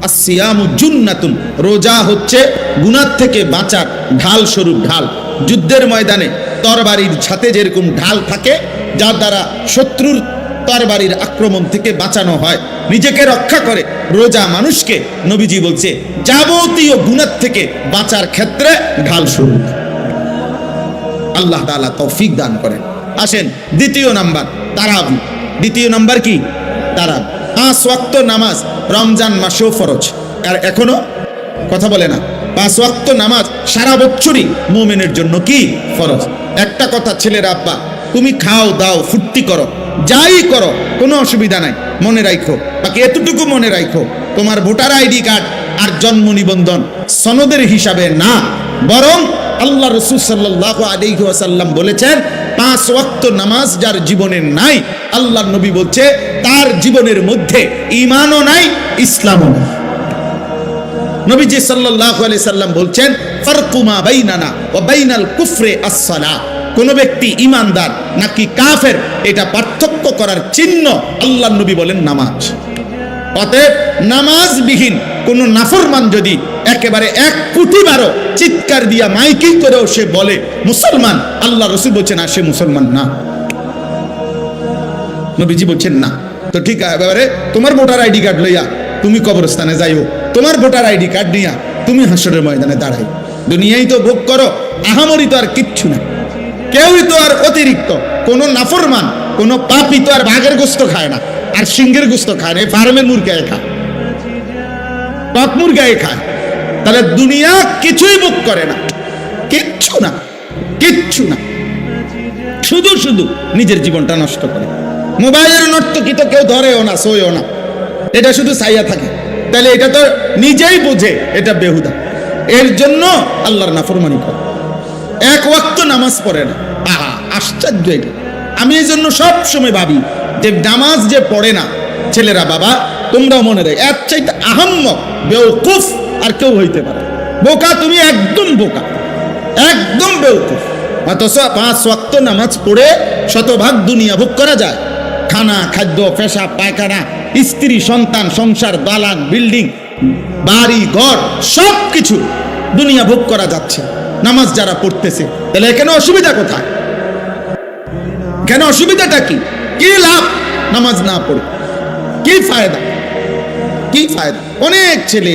আসসিয়ামু জুন্নাতুন, রোজা হচ্ছে গুনাহ থেকে বাঁচার ঢাল স্বরূপ ঢাল। যুদ্ধের ময়দানে তরবারির ছাতে যেরকম ঢাল থাকে, যার দ্বারা শত্রুর তরবারির আক্রমণ থেকে বাঁচানো হয়, নিজেকে রক্ষা করে, রোজা মানুষকে নবীজি বলছে যাবতীয় গুনাহ থেকে বাঁচার ক্ষেত্রে ঢাল স্বরূপ। আল্লাহ তাআলা তৌফিক দান করেন। আসেন দ্বিতীয় নাম্বার, তারাবি। দ্বিতীয় নাম্বার কি? তারাবি। 5 ওয়াক্ত নামাজ রমজান মাসেও ফরজ। আর এখনো কথা বলে না, 5 ওয়াক্ত নামাজ সারা বছরই মুমিনের জন্য কি ফরজ। একটা কথা, ছেলের আব্বা, তুমি খাও দাও ফুর্তি করো, যাই করো, কোনো অসুবিধা নাই, মনে রাখো, বাকি এতটুকু মনে রাখো, তোমার ভোটার আইডি কার্ড আর জন্ম নিবন্ধন সনদের হিসাবে না, বরং আল্লাহ রাসূল সাল্লাল্লাহু আলাইহি ওয়াসাল্লাম বলেছেন 5 ওয়াক্ত নামাজ যার জীবনে নাই, আল্লাহর নবী বলছে তার জীবনের মধ্যে ঈমানও নাই, ইসলামও নাই। নবীজি সাল্লাল্লাহু আলাইহি সাল্লাম বলছেন ফারকু মা বাইনানা ওয়া বাইনাল কুফরি আস-সালাহ। কোন ব্যক্তি ঈমানদার নাকি কাফের, এটা পার্থক্য করার চিহ্ন আল্লাহর নবী বলেন নামাজ। অতএব নামাজবিহীন কোন নাফরমান যদি একেবারে 1 কোটি বারো চিৎকার দিয়া মাইকিং করেও সে বলে মুসলমান, আল্লাহ রাসূল বলছেন না, সে মুসলমান না। নবীজি বলছেন না। তো ঠিক এবারে তোমার ভোটার আইডি কার্ড লইয়া তুমি কবরস্থানে যাইও, তোমার ভোটার আইডি কার্ড নিয়া তুমি হাসরের ময়দানে দাঁড়াই। দুনিয়ায় তো ভোগ করো, আহামরি তো আর কিচ্ছু না, কেউই তো আর অতিরিক্ত, কোন নাফরমান কোন পাপী তো আর বাঘের গোস্ত খায় না, আর সিংহের গোস্ত খায় না, ফার্মের মুরগায় খায়, পাক মুরগায় খায়। তাহলে দুনিয়া কিছুই ভোগ করে না, কিচ্ছু না, কিচ্ছু না, শুধু শুধু নিজের জীবনটা নষ্ট করে। মোবাইলের নর্তকী তো কেউ ধরেও না, সইও না, এটা শুধু চাইয়া থাকে। তাহলে এটা তো নিজেই বোঝে এটা বেহুদা, এর জন্য আল্লাহর নাফরমানি করে, 1 ওয়াক্ত নামাজ পড়ে না। আহা, আশ্চর্য এটা। আমি এই জন্য সব সময় ভাবি যে নামাজ যে পড়ে না ছেলেরা, বাবা তোমরাও মনে রাখো, এর চাইতে আহাম্মক বেওকুফ আর কেউ হইতে পারে। বোকা তুমি, একদম বোকা, একদম বেওকুফ। অথচ 5 ওয়াক্ত নামাজ পড়ে শতভাগ দুনিয়া ভোগ করা যায়। খানা, খাদ্য, পেশাব, পায়খানা, স্ত্রী, সন্তান, সংসার, দালান, বিল্ডিং, বাড়ি ঘর, সব কিছু দুনিয়া ভোগ করা যাচ্ছে নামাজ যারা পড়তেছে। তাহলে এখানে অসুবিধা কোথায়? কেন অসুবিধাটা কি? কি লাভ নামাজ না পড়ে? কি ফায়দা? কি ফায়দা? অনেক ছেলে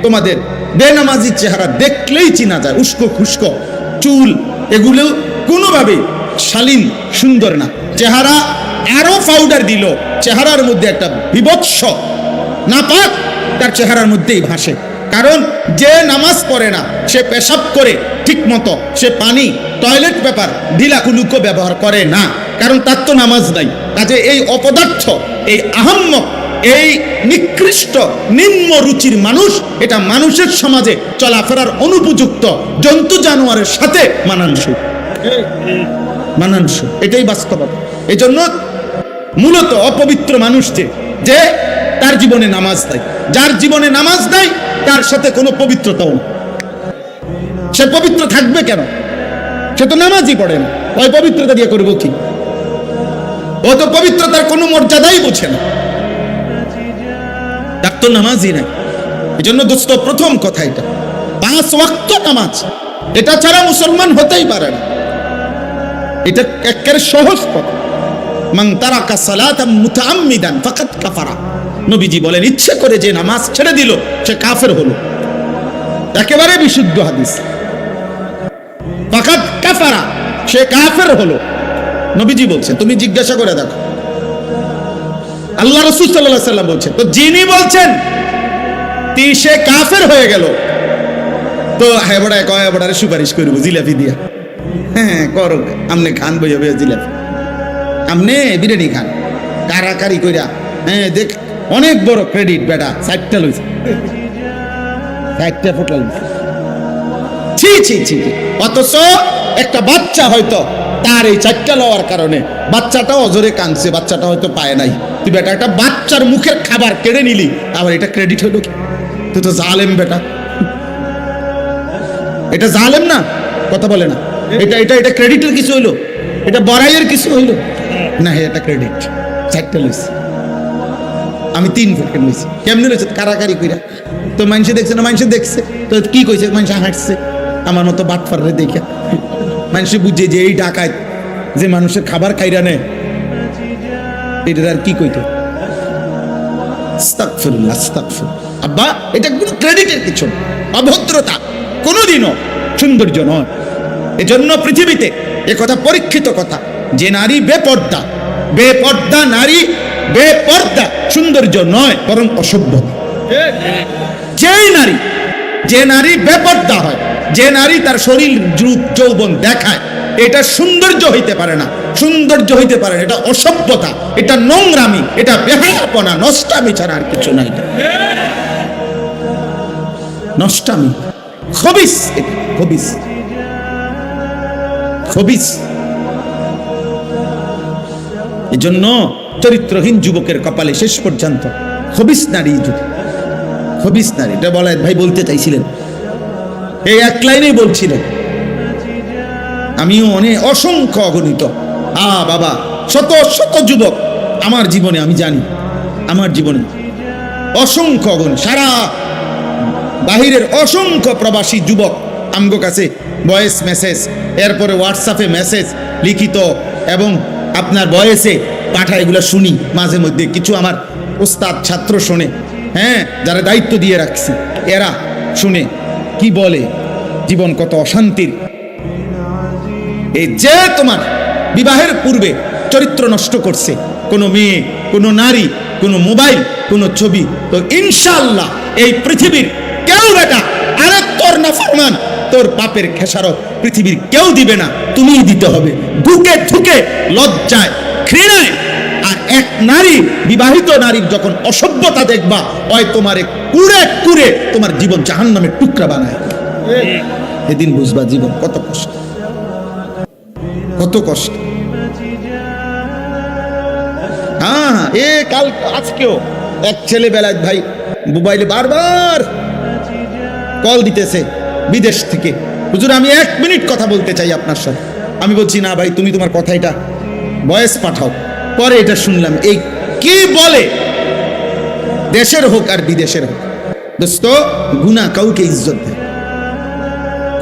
তোমাদের বেনামাজি চেহারা দেখলেই চিনা যায়, উস্কো খুস্কো চুল, এগুলো কোনোভাবে শালীন সুন্দর না। চেহারা আরো পাউডার দিল, চেহারার মধ্যে একটা বিভৎস নাপাক তার চেহারার মধ্যেই ভাসে। কারণ যে নামাজ পড়ে না সে পেশাব করে ঠিক মতো, সে পানি, টয়লেট পেপার ঢিলাকুলুকো ব্যবহার করে না, কারণ তার তো নামাজ নাই। কাজে এই অপদার্থ, এই আহাম্মক, এই নিকৃষ্ট নিম্ন রুচির মানুষ, এটা মানুষের সমাজে চলাফেরার অনুপযুক্ত, জন্তু জানোয়ারের সাথে মানানসই, মানানসই, এটাই বাস্তবতা। এই জন্য মূলত অপবিত্র মানুষ যে তার জীবনে নামাজ নাই, যার জীবনে নামাজ নাই তার সাথে কোনো পবিত্রতাও না। সে পবিত্র থাকবে কেন? সে তো নামাজই পড়ে না, ওই পবিত্রতা দিয়ে করবো কি? ও তো পবিত্রতার কোনো মর্যাদাই বোঝে না, তার তো নামাজই নাই। এই জন্য দোস্ত, প্রথম কথা এটা, 5 ওয়াক্ত নামাজ, এটা ছাড়া মুসলমান হতেই পারে না। এটা একেবারে সহজ কথা। মান তারাকা সালাতাম মুতাআম্মিদান ফাকাদ কাফারা। নবীজি বলেন ইচ্ছে করে যে নামাজ ছেড়ে দিল সে কাফের হলো, একেবারে বিশুদ্ধ হাদিস। ফাকাদ কাফারা, সে কাফের হলো, নবীজি বলছেন। তুমি জিজ্ঞাসা করে দেখো, আল্লাহ রাসূল সাল্লাল্লাহু আলাইহি ওয়াসাল্লাম বলছেন, তো যিনি বলছেন সে কাফের হয়ে গেল, তো হ্যাঁ বড়ায় কয় বড়ারে সুপারিশ করবো জিলাপি দিয়া, হ্যাঁ করো, আমনে খান বইয়া বইয়া জিলাপি, আমনে বিরিয়ানি খান কারাকারি কইরা, হ্যাঁ দেখ অনেক বড় ক্রেডিট বেটা, 4টা লইছে, 4টা ফোটা লইছে, ছি ছি ছি। অথচ একটা বাচ্চা হয়তো তার এই 4টা লওয়ার কারণে বাচ্চাটাও অজরে কাঁদছে, বাচ্চাটা হয়তো পায় নাই, তুই বেটা একটা বাচ্চার মুখের খাবার কেড়ে নিলি, আবার এটা ক্রেডিট হইল কি? তুই তো জালেম বেটা, এটা জালেম না? কথা বলে না, এটা এটা এটা ক্রেডিটের কিছু হইলো? এটা বড়াইয়ের কিছু হইলো না? এটা ক্রেডিট, 4টা লইছে। আমি 3 সেকেন্ড হয়েছি। কেমনি রয়েছে? কারাকারি কইরা। তো মানুষে দেখছে না? মানুষে দেখছে তো কি কইছে? মানুষে হাঁটছে আমার মতো বাটফারে দেখে। মানুষে বুঝে যে এই ডাকাত যে মানুষের খাবার খাইরা নেয়, এটার আর কি কইতো? আস্তাগফিরুল্লাহ, আস্তাগফিরুল্লাহ। আব্বা, এটা কোনো ক্রেডিটের কিছু না, অভদ্রতা কোনোদিনও সৌন্দর্য নয়। এজন্য পৃথিবীতে এ কথা পরীক্ষিত কথা, যে নারী বেপর্দা, বেপর্দা নারী, বেপর্দা সৌন্দর্য নয়, বরং অসভ্যতা। যে নারী বেপর্দা হয়, যে নারী তার শরীর রূপ যৌবন দেখায়, এটা সৌন্দর্য হইতে পারে না। সৌন্দর্য হইতে পারে না, এটা অসভ্যতা, এটা নোংরামি, এটা বেহায়াপনা, নষ্টামি ছাড়া আর কিছু নাই। নষ্টামি, খবিস, এটা খবিস, খবিস। এজন্য চরিত্রহীন যুবকের কপালে শেষ পর্যন্ত খবিস নারী, খবিস নারী। এটা বলায় ভাই বলতে চাইছিলেন, এই এক লাইনেই বলছিলেন। আমিও অনেক অসংখ্য অগণিত বাবা শত শত যুবক আমার জীবনে, আমি জানি আমার জীবনে অসংখ্য অগণিত, সারা বাহিরের অসংখ্য প্রবাসী যুবক আমগো কাছে ভয়েস মেসেজ, এরপরে হোয়াটসঅ্যাপে মেসেজ লিখিত এবং আপনার ভয়েসে পাঠা, এগুলো শুনি মাঝে মধ্যে। কিছু আমার ওস্তাদ ছাত্র শোনে, হ্যাঁ, যারা দায়িত্ব দিয়ে রাখছি, এরা শুনে কি বলে, জীবন কত অশান্তির। এই যে তোমার বিবাহের পূর্বে চরিত্র নষ্ট করছে কোনো মেয়ে, কোনো নারী, কোনো মোবাইল, কোনো ছবি, তো ইনশাআল্লাহ এই পৃথিবীর কেউ বেটা আরে তোর নাফরমান, তোর পাপের খেসারত পৃথিবীর কেউ দিবে না, তুমিই দিতে হবে, বুকে ঠুকে লজ্জায় ঘৃণায়। আর এক নারী, বিবাহিত নারীর যখন অসভ্যতা দেখবা, হয় তোমারে কুড়ে কুড়ে তোমার জীবন জাহান্নামের টুকরা বানায়। এদিন বুঝবা জীবন কত কষ্ট, কত কষ্ট। হ্যাঁ, কাল আজকেও এক ছেলে বেলায় ভাই মোবাইলে বারবার কল দিতেছে বিদেশ থেকে, হুজুর আমি 1 মিনিট কথা বলতে চাই আপনার সাথে। আমি বলছি না ভাই, তুমি তোমার কথা এটা ভয়েস পাঠাও। পরে এটা শুনলাম, এই কি বলে, দেশের হোক আর বিদেশের হোক, দোস্ত গুনাহ কাউকে ইজ্জত দেয়,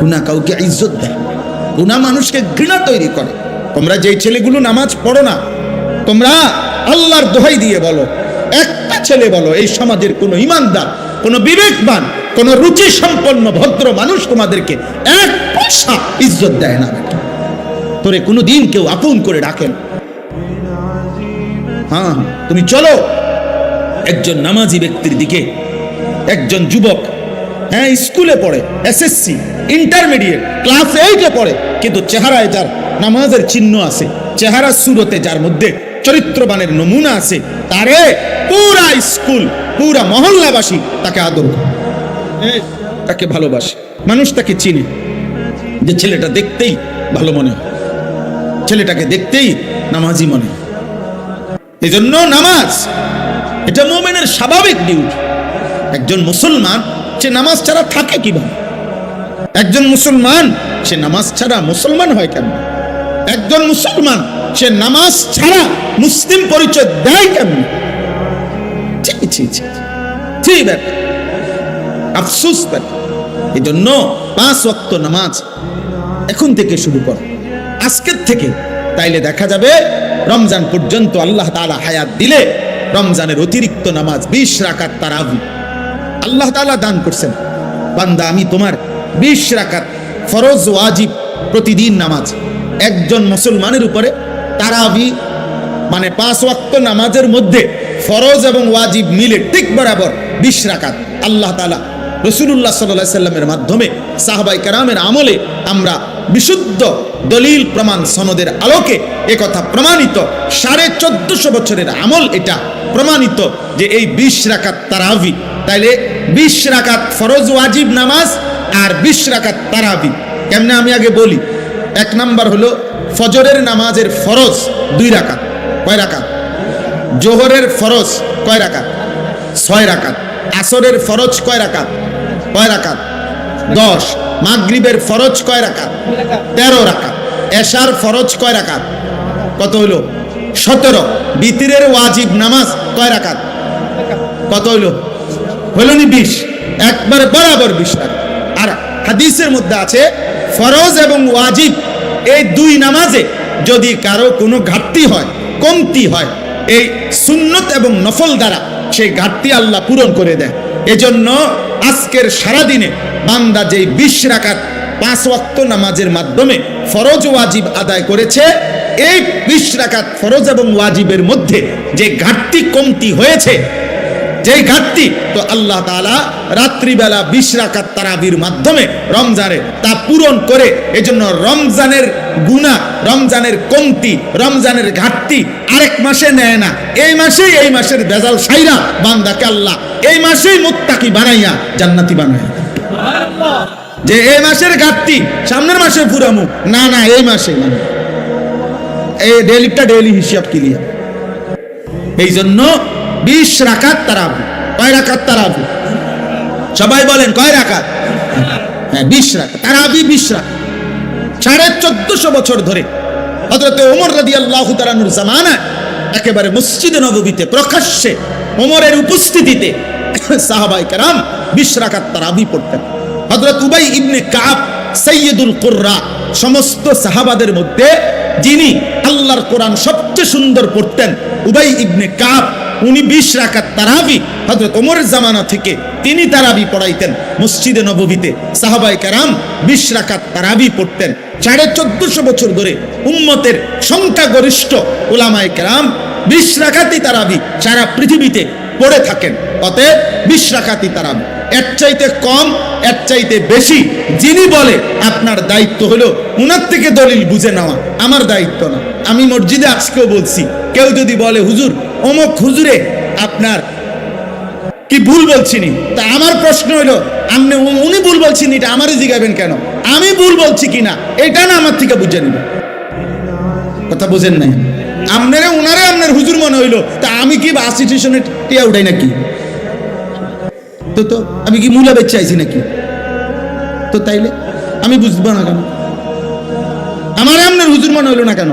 গুনাহ কাউকে ইজ্জত দেয়, গুনাহ মানুষকে ঘৃণা তৈরি করে। তোমরা যেই ছেলেগুলো নামাজ পড়ো না, তোমরা আল্লাহর দোহাই দিয়ে বলো, একটা ছেলে বলো এই সমাজের কোনো ইমানদার, কোনো বিবেকবান, কোনো রুচি সম্পন্ন ভদ্র মানুষ তোমাদেরকে 1 পয়সা ইজ্জত দেয় না। তোরে কোনো দিন কেউ আপন করে ডাকেন। হ্যাঁ, তুমি চলো একজন নামাজি ব্যক্তির দিকে, একজন যুবক, হ্যাঁ স্কুলে পড়ে, এসএসসি, ইন্টারমিডিয়েট, ক্লাস 8-এ পড়ে, কিন্তু চেহারায় যার নামাজের চিহ্ন আছে, চেহারা সুরতে যার মধ্যে চরিত্রবানের নমুনা আছে, তারে পুরা স্কুল, পুরা মহল্লাবাসী তাকে আদর করে, তাকে ভালোবাসে, মানুষ তাকে চিনে, যে ছেলেটা দেখতেই ভালো মনে হয়, ছেলেটাকে দেখতেই নামাজি মনে হয়। এই জন্য নামাজ এটা মুমিনের স্বাভাবিক ডিউটি। একজন মুসলমান সে নামাজ ছাড়া থাকে কিভাবে? একজন মুসলমান সে নামাজ ছাড়া মুসলমান হয় কেন? একজন মুসলমান সে নামাজ ছাড়া মুসলিম পরিচয় দেয় কেন? আফসোস। এই জন্য 5 ওয়াক্ত নামাজ এখন থেকে শুরু কর, আজকের থেকে। তাইলে দেখা যাবে রমজান পর্যন্ত আল্লাহ তাআলা হায়াত দিলে রমজানের অতিরিক্ত নামাজ 20 রাকাত তারাবি আল্লাহ তাআলা দান করছেন। বান্দা, আমি তোমার 20 রাকাত ফরজ ওয়াজিব প্রতিদিন নামাজ, একজন মুসলমানের উপরে তারাবি মানে 5 ওয়াক্ত নামাজের মধ্যে ফরজ এবং ওয়াজিব মিলে ঠিক বরাবর 20 রাকাত আল্লাহ তাআলা রাসূলুল্লাহ সাল্লাল্লাহু আলাইহি সাল্লামের মাধ্যমে সাহাবায়ে কেরামের আমলে আমরা বিশুদ্ধ দলিল প্রমাণ সনদের আলোকে একথা প্রমাণিত, 1450 বছরের আমল এটা প্রমাণিত যে এই 20 রাকাত তারাবি। তাইলে 20 রাকাত ফরজ ওয়াজিব নামাজ আর 20 রাকাত তারাবি কেমনে আমি আগে বলি। 1 নাম্বার হলো ফজরের নামাজের ফরজ 2 রাকাত, কয় রাকাত? জোহরের ফরজ কয় রাকাত? 6 রাকাত। আসরের ফরজ কয় রাকাত? কয় রাকাত? 10। মাগরিবের ফরজ কয় রাকাত? 13 রাকাত। এশার ফরজ কয় রাকাত? কত হলো? 17। বিতিরের ওয়াজিব নামাজ কয় রাকাত? কত হইলো? হইল নি 20, একবার বরাবর 20 রাকাত। আর হাদিসের মধ্যে আছে ফরজ এবং ওয়াজিব এই দুই নামাজে যদি কারো কোনো ঘাটতি হয়, কমতি হয়, এই সুন্নত এবং নফল দ্বারা সেই ঘাটতি আল্লাহ পূরণ করে দেয়। এজন্য আজকের সারাদিনে বান্দা যেই 20 রাকাত 5 ওয়াক্ত নামাজের মাধ্যমে ফরজ ওয়াজিব আদায় করেছে, এই 20 রাকাত ফরজ এবং ওয়াজিবের মধ্যে যে ঘাটতি কমতি হয়েছে, যেই ঘাটতি, তো আল্লাহ তাআলা রাত্রিবেলা 20 রাকাত তারাবির মাধ্যমে রমজানে তা পূরণ করে। এজন্য রমজানের গুনাহ, রমজানের কমতি, রমজানের ঘাটতি আরেক মাসে নেয় না, এই মাসেই, এই মাসের ভেজাল সাইরা বান্দাকে আল্লাহ এই মাসেই মুত্তাকি বানাইয়া জান্নাতি বানায়। যে এই মাসের ঘাটতি সামনের মাসে পুরামু না, না এই মাসে, এই ডেলি হিসাব ক্লিয়ার। এই জন্য 20 রাকাত তারাবি। কয় রাকাত তারাবি? সবাই বলেন কয় রাকাত? হ্যাঁ 20 রাকাত তারাবি। 20 রাকাত 1450 বছর ধরে হযরত ওমর রাদিয়াল্লাহু তাআলা আনহুর জামানায় একেবারে মসজিদে নববীতে প্রকাশ্যে ওমরের উপস্থিতিতে সাহাবায়ে কেরাম 20 রাকাত তারাবি পড়তেন। হযরত উবাই ইবনে কাব সাইয়্যিদুল কুররা, সমস্ত সাহাবাদের মধ্যে যিনি আল্লাহর কোরআন সবচেয়ে সুন্দর পড়তেন, উবাই ইবনে কাব, উনি 20 রাকাত তারাবি হযরত ওমরের জামানা থেকে তিনি তারাবি পড়াইতেন মসজিদে নববীতে। সাহাবায়ে কেরাম 20 রাকাত তারাবি পড়তেন। 1450 বছর ধরে উম্মতের সংখ্যাগরিষ্ঠ উলামায়ে কেরাম 20 রাকাতই তারাবি সারা পৃথিবীতে পড়ে থাকেন। অতএব 20 রাকাতই তারাবি। এর চাইতে কম, এর চাইতে বেশি যিনি বলে, আপনার দায়িত্ব হলো উনার থেকে দলিল বুঝে নেওয়া, আমার দায়িত্ব না। আমি মসজিদে আজকেও বলছি, কেউ যদি বলে হুজুর অমুক হুজুরে আপনার কি ভুল বলছিনি, তা আমার প্রশ্ন হলো আপনি উনি ভুল বলছেন, এটা আমারই জিজ্ঞাবেন কেন? আমি ভুল বলছি কিনা এটা না আমার থেকে বুঝে নিবেন। কথা বুঝেন নাই? আপনারা উনারে আপনার হুজুর মনে হইলো, তা আমি কি বাস স্টেশনে টিয়া উঠাই নাকি? তো আমি কি মূলা বেচে আইছি নাকি? তো তাইলে আমি বুঝবো না কেন? আমার আপনার হুজুর মনে হইলো না কেন?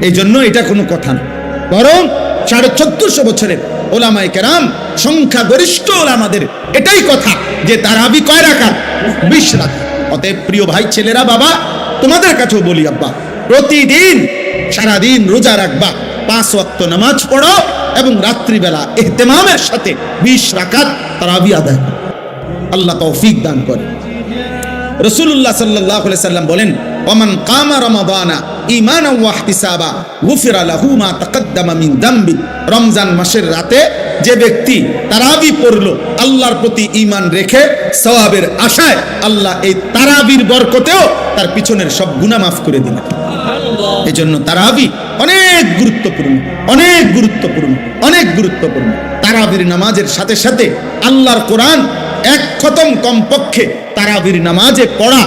এই জন্য এটা কোনো কথা না, বরং 1450 বছরের ওলামায়ে কেরাম, সংখ্যাগরিষ্ঠ ওলামাদের এটাই কথা যে তারাবি কয় রাকাত? 20 রাকাত। অতএব প্রিয় ভাই, ছেলেরা, বাবা, তোমাদের কাছেও বলি, আব্বা, প্রতিদিন সারাদিন রোজা রাখবা, 5 ওয়াক্ত নামাজ পড়ো এবং রাত্রিবেলা ইহতিমামের সাথে 20 রাকাত তারাবি আদায় করো। আল্লাহ তৌফিক দান করে। রাসূলুল্লাহ সাল্লাল্লাহু আলাইহি সাল্লাম বলেন, ওমান কামা রমাদানা ঈমানান ওয়া ইহতিসাবা গুফিরা লাহু মা তাকাদ্দামা মিন যামবি। রমজান মাসের রাতে যে ব্যক্তি তারাবি পড়লো আল্লাহর প্রতি ঈমান রেখে, সওয়াবের আশায়, আল্লাহ এই তারাবির বরকতেও তার পিছনের সব গুনাহ মাফ করে দিলেন। এই জন্য তারাবি অনেক গুরুত্বপূর্ণ, অনেক গুরুত্বপূর্ণ, অনেক গুরুত্বপূর্ণ। তারাবির নামাজের সাথে সাথে আল্লাহর কোরআন 1 খতম কমপক্ষে তারাবির নামাজে পড়া,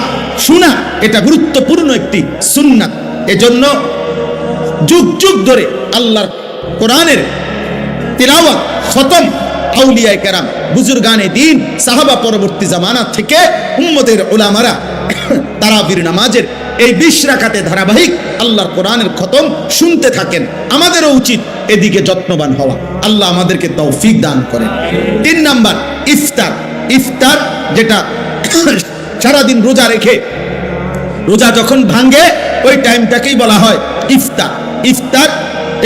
শোনা, এটা গুরুত্বপূর্ণ একটি সুন্নাত। এজন্য যুগ যুগ ধরে আল্লাহর কোরআনের তিলাওয়াত, খতম আউলিয়ায়ে কেরাম, বুজুর্গানে দ্বীন, সাহাবা পরবর্তী জামানা থেকে উম্মতের উলামারা তারাবির নামাজের এই 20 রাকাতে ধারাবাহিক আল্লাহর কোরআনের খতম শুনতে থাকেন। আমাদেরও উচিত এদিকে যত্নবান হওয়া। আল্লাহ আমাদেরকে তৌফিক দান করেন। 3 নাম্বার, ইফতার। ইফতার যেটা সারাদিন রোজা রেখে রোজা যখন ভাঙে ওই টাইমটাকেই বলা হয় ইফতার। ইফতার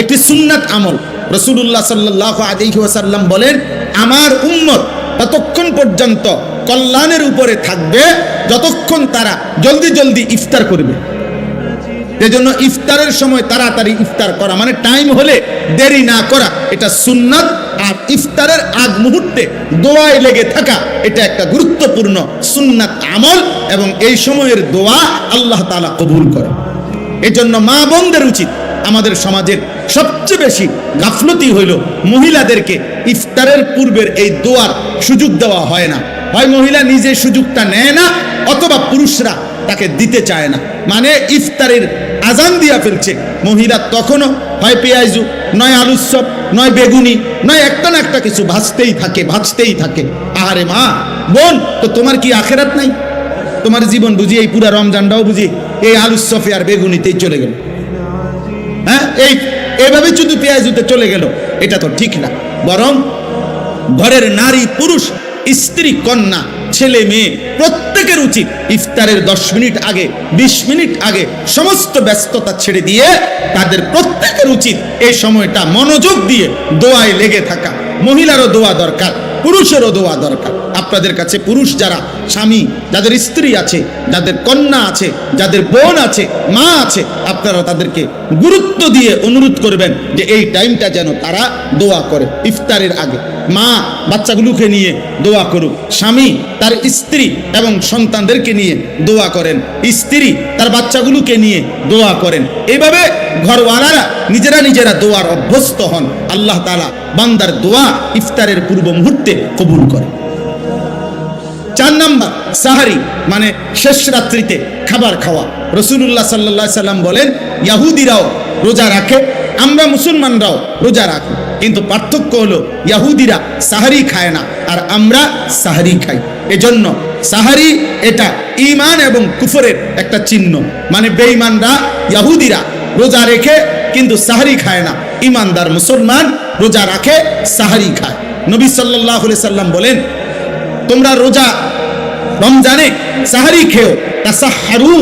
একটি সুন্নাত আমল। রাসূলুল্লাহ সাল্লাল্লাহু আলাইহি ওয়াসাল্লাম বলেন, আমার উম্মত ততক্ষণ পর্যন্ত কল্যাণের উপরে থাকবে যতক্ষণ তারা জলদি জলদি ইফতার করবে। এজন্য ইফতারের সময় তাড়াতাড়ি ইফতার করা, মানে টাইম হলে দেরি না করা, এটা সুন্নাত। আর ইফতারের আগ মুহূর্তে দোয়ায় লেগে থাকা, এটা একটা গুরুত্বপূর্ণ সুন্নাত আমল, এবং এই সময়ের দোয়া আল্লাহ তাআলা কবুল করে। এজন্য মা বোনদের উচিত, আমাদের সমাজের সবচেয়ে বেশি গাফলতি হইল মহিলাদেরকে ইফতারের পূর্বের এই দোয়ার সুযোগ দেওয়া হয় না। হয় মহিলা নিজে সুযোগটা নেয় না, অথবা পুরুষরা তাকে দিতে চায় না। মানে ইফতারের আজান দিয়া ফেলছে, মহিলা তখনও হয় পেঁয়াজু, নয় আলুর চপ, নয় বেগুনি, নয় একটা না একটা কিছু ভাজতেই থাকে, ভাজতেই থাকে। আহারে মা বোন, তো তোমার কি আখেরাত নাই? তোমার জীবন বুঝি এই পুরা রমজানটাও বুঝি এই আলুর চপে আর বেগুনিতেই চলে গেল? হ্যাঁ, এইভাবে শুধু পেঁয়াজুতে চলে গেল, এটা তো ঠিক না। বরং ঘরের নারী পুরুষ, স্ত্রী কন্যা, ছেলে মেয়ে প্রত্যেকের উচিত ইফতারের 10 মিনিট আগে, 20 মিনিট আগে সমস্ত ব্যস্ততা ছেড়ে দিয়ে তাদের প্রত্যেকের উচিত এই সময়টা মনোযোগ দিয়ে দোয়ায় লেগে থাকা। মহিলারও দোয়া দরকার, পুরুষেরও দোয়া দরকার। আপনাদের কাছে পুরুষ যারা স্বামী, যাদের স্ত্রী আছে, যাদের কন্যা আছে, যাদের বোন আছে, মা আছে, আপনারা তাদেরকে গুরুত্ব দিয়ে অনুরোধ করবেন যে এই টাইমটা যেন তারা দোয়া করে ইফতারের আগে। মা বাচ্চাগুলোকে নিয়ে দোয়া করুক, স্বামী তার স্ত্রী এবং সন্তানদেরকে নিয়ে দোয়া করেন, স্ত্রী তার বাচ্চাগুলোকে নিয়ে দোয়া করেন। এইভাবে ঘরওয়ালারা নিজেরা দোয়ার অভ্যস্ত হন। আল্লাহ তাআলা বান্দার দোয়া ইফতারের পূর্ব মুহূর্তে কবুল করে। 4 নাম্বার, সাহারি মানে শেষ রাত্রিতে খাবার খাওয়া। রাসূলুল্লাহ সাল্লাল্লাহু আলাইহি সাল্লাম বলেন, ইহুদিরাও রোজা রাখে, আমরা মুসলমানরাও রোজা রাখি, কিন্তু পার্থক্য হলো ইহুদিরা সাহারি খায় না আর আমরা সাহারি খাই। এজন্য সাহারি এটা ঈমান এবং কুফরের একটা চিহ্ন। মানে বেঈমানরা, ইহুদিরা রোজা রেখে কিন্তু সাহারি খায় না, ঈমানদার মুসলমান রোজা রাখে, সাহারি খায়। নবী সাল্লাল্লাহু আলাইহি সাল্লাম বলেন, তোমরা রোজা রমজানে সাহারি খেও, তাসাহহারু,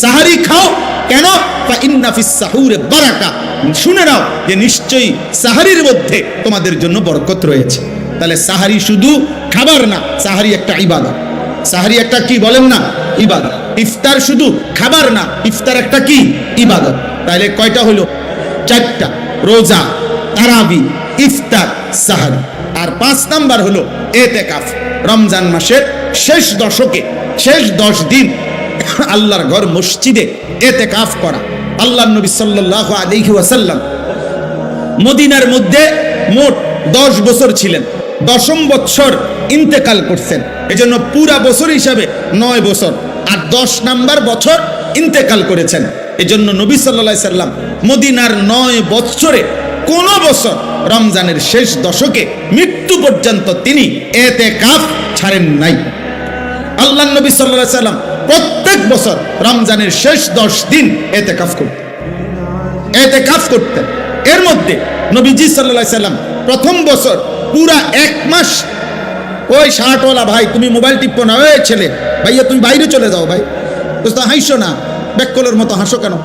সাহারি খাও। কেন? ফা ইন্না ফিস সাহুরে বারাকা, শুনে নাও যে নিশ্চয়ই সাহারির মধ্যে তোমাদের জন্য বরকত রয়েছে। তাহলে সাহারি শুধু খাবার না, সাহারি একটা ইবাদত। সাহারি একটা কি বলেন না? ইবাদত। ইফতার শুধু খাবার না, ইফতার একটা কি? ইবাদত। তাহলে কয়টা হলো? 4টা, রোজা, তারাবি, ইফতার, সাহারি। আর 5 নাম্বার হলো এতেকাফ। রমজান মাসের শেষ দশকে, শেষ 10 দিন আল্লাহর ঘর মসজিদে এতেকাফ করা। আল্লাহর নবী সাল্লাল্লাহু আলাইহি ওয়াসাল্লাম মদিনার মধ্যে মোট 10 বছর ছিলেন, 10ম বছর ইন্তেকাল করছেন। এজন্য পুরা বছর হিসাবে 9 বছর, আর 10 নাম্বার বছর ইন্তেকাল করেছেন। এজন্য নবী সাল্লাল্লাহু আলাইহি সাল্লাম মদিনার 9 বছরে কোন বছর রমজানের শেষ দশকে মৃত্যু পর্যন্ত তিনি এতেকাফ ছাড়েন নাই। আল্লাহর নবী সাল্লাল্লাহু আলাইহি সাল্লাম প্রত্যেক বছর রমজানের শেষ 10 দিন এতেকাফ করতেন। এর মধ্যে নবীজি সাল্লাল্লাহু আলাইহি সাল্লাম প্রথম বছর পুরা 1 মাস, ওই শার্টওয়ালা ভাই তুমি মোবাইল টিপো না, ওই ছেলে ভাইয়া তুমি বাইরে চলে যাও, ভাই তো হাসো না, ব্যাককলের মতো হাসো কেন?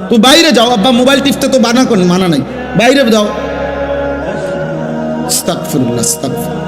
তুই বাইরে যাও, আব্বা মোবাইল টিপতে তো মানা নাই, বাইরে যাও। আস্তাগফিরুল্লাহ, আস্তাগফিরুল্লাহ।